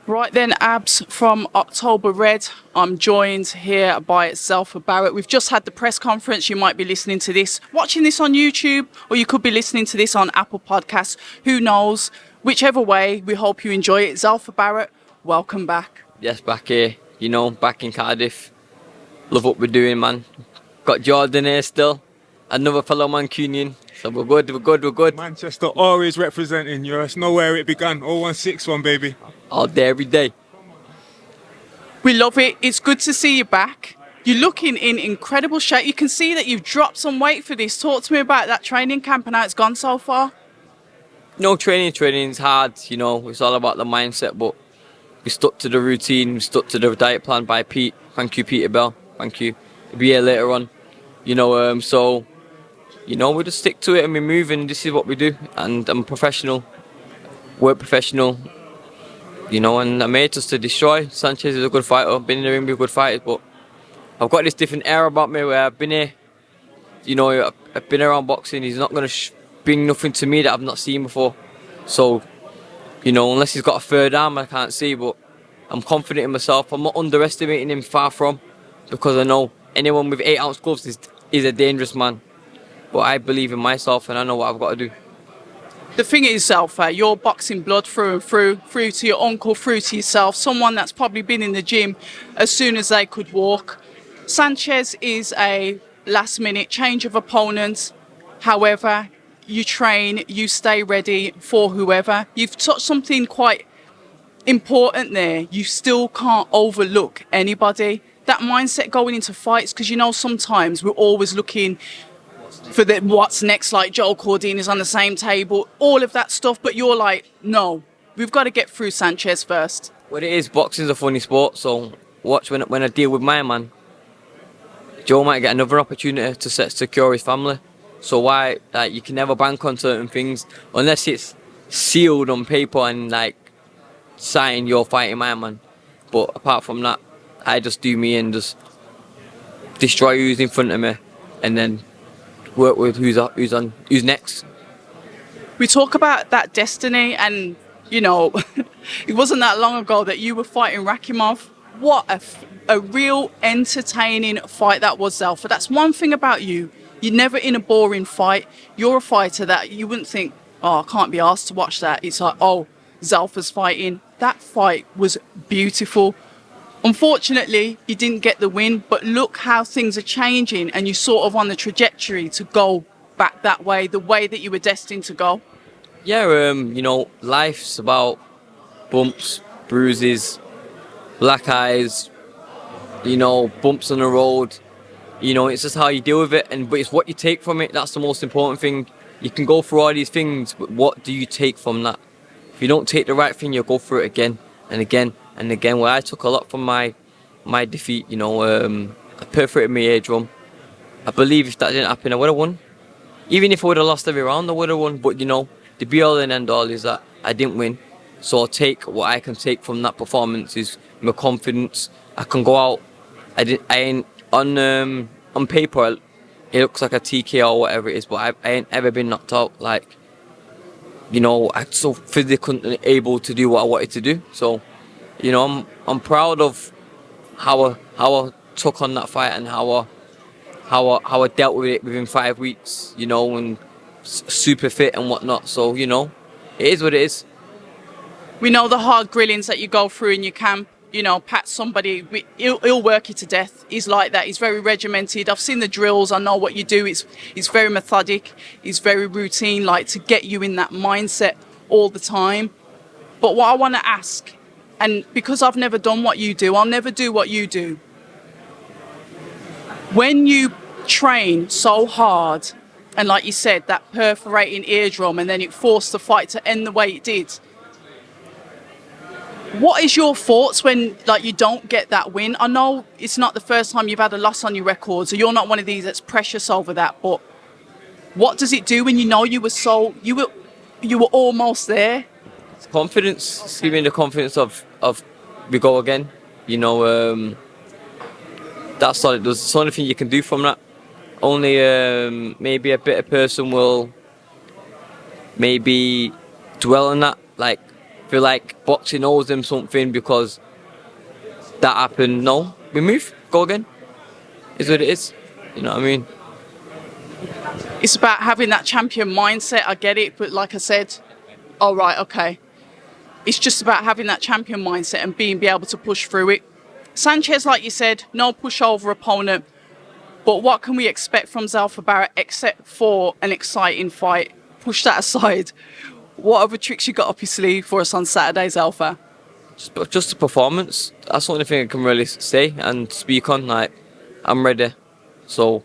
Right then, Abs from October Red. I'm joined here by Zelfa Barrett. We've just had the press conference. You might be listening to this, watching this on YouTube, or you could be listening to this on Apple Podcasts. Who knows? Whichever way, we hope you enjoy it. Zelfa Barrett, welcome back. Yes, back here, back in Cardiff. Love what we're doing, man. Got Jordan here still, another fellow Mancunian. So we're good. Manchester always representing you. It's know where it began. 0161, baby. All day, every day. We love it. It's good to see you back. You're looking in incredible shape. You can see that you've dropped some weight for this. Talk to me about that training camp and how it's gone so far. No training's hard, it's all about the mindset, but we stuck to the routine, we stuck to the diet plan by Pete. Thank you, Peter Bell. Thank you. He'll be here later on. We just stick to it and we move, and this is what we do. And I'm a professional, work professional, and I'm here just to destroy. Sanchez is a good fighter, I've been in the ring with good fighters, but I've got this different air about me where I've been here, I've been around boxing. He's not going to bring nothing to me that I've not seen before. So, unless he's got a third arm, I can't see, but I'm confident in myself. I'm not underestimating him, far from, because I know anyone with 8-ounce gloves is a dangerous man. But I believe in myself and I know what I've got to do. The thing is, Zelfa, you're boxing blood through and through to your uncle, through to yourself, someone that's probably been in the gym as soon as they could walk. Sanchez is a last-minute change of opponents. However, you train, you stay ready for whoever. You've touched something quite important there. You still can't overlook anybody. That mindset going into fights, because sometimes we're always looking for what's next, like Joel Cordean is on the same table, all of that stuff, but you're like, no, we've got to get through Sanchez first. What it is, boxing's a funny sport, so watch when I deal with my man, Joe might get another opportunity to secure his family. So why, you can never bank on certain things unless it's sealed on paper and sign you're fighting my man. But apart from that, I just do me and just destroy who's in front of me, and then work with who's next. We talk about that destiny, and it wasn't that long ago that you were fighting Rakimov. What a real entertaining fight that was, Zelfa. That's one thing about you. You're never in a boring fight. You're a fighter that you wouldn't think, oh, I can't be asked to watch that. It's like, oh, Zelfa's fighting. That fight was beautiful. Unfortunately, you didn't get the win, but look how things are changing and you're sort of on the trajectory to go back that way, the way that you were destined to go. Yeah, life's about bumps, bruises, black eyes, bumps on the road. It's just how you deal with it, but it's what you take from it. That's the most important thing. You can go through all these things, but what do you take from that? If you don't take the right thing, you'll go through it again and again and again. Well, I took a lot from my defeat. I perforated my eardrum. I believe if that didn't happen, I would have won. Even if I would have lost every round, I would have won. But the be all and end all is that I didn't win. So I'll take what I can take from that performance is my confidence. I can go out. I ain't on paper it looks like a TKO or whatever it is, but I ain't ever been knocked out. I'm so physically able to do what I wanted to do. So, I'm proud of how I took on that fight and how I dealt with it within 5 weeks. And super fit and whatnot. So, it is what it is. We know the hard grillings that you go through in your camp. Pat, somebody, he'll work you to death. He's like that. He's very regimented. I've seen the drills. I know what you do. It's very methodic. It's very routine, to get you in that mindset all the time. But what I want to ask, and because I've never done what you do, I'll never do what you do. When you train so hard, and like you said, that perforating eardrum, and then it forced the fight to end the way it did, what is your thoughts when you don't get that win? I know it's not the first time you've had a loss on your record, so you're not one of these that's precious over that, but what does it do when you were almost there? It's confidence. It's giving the confidence of we go again. That's all it does. It's the only thing you can do from that. Only maybe a bitter person will maybe dwell on that, feel like boxing owes them something because that happened. No, we move, go again. Is what it is. You know what I mean? It's about having that champion mindset. I get it, but like I said, all right, okay. It's just about having that champion mindset and be able to push through it. Sanchez, like you said, no pushover opponent. But what can we expect from Zelfa Barrett except for an exciting fight? Push that aside. What other tricks you got up your sleeve for us on Saturday, Zelfa? Just the performance. That's the only thing I can really say and speak on. Like, I'm ready. So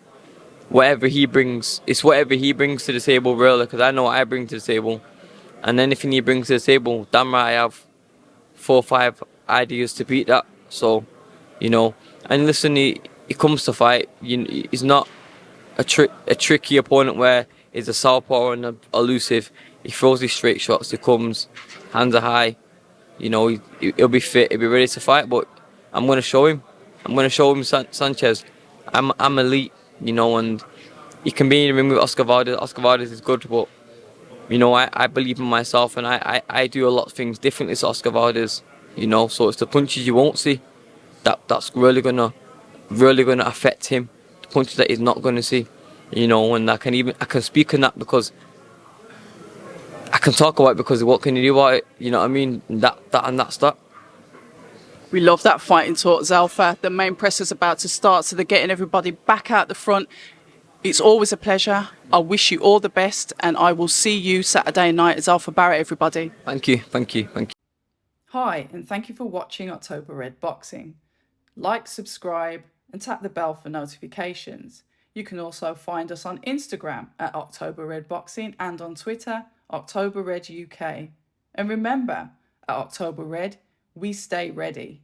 whatever he brings, it's whatever he brings to the table, really. Because I know what I bring to the table, and anything he brings to the table, damn right, I have 4 or 5 ideas to beat that. So, you know, and listen, he comes to fight. He's not a tricky opponent where he's a southpaw and elusive. He throws his straight shots. He comes, hands are high. You know, he'll be fit. He'll be ready to fight. But I'm going to show him. I'm going to show him Sanchez. I'm elite. You know, and he can be in the ring with Oscar Valdez. Oscar Valdez is good, but you know, I believe in myself, and I do a lot of things differently to Oscar Valdez. You know, so it's the punches you won't see that's really gonna affect him. The punches that he's not gonna see. You know, and I can speak on that because I can talk about it because what can you do about it? You know what I mean? That's that. We love that fighting talk, Zelfa. The main press is about to start, so they're getting everybody back out the front. It's always a pleasure. I wish you all the best, and I will see you Saturday night at Zelfa Barrett, everybody. Thank you, thank you, thank you. Hi, and thank you for watching October Red Boxing. Like, subscribe, and tap the bell for notifications. You can also find us on Instagram at October Red Boxing and on Twitter, October Red UK. And remember, at October Red, we stay ready.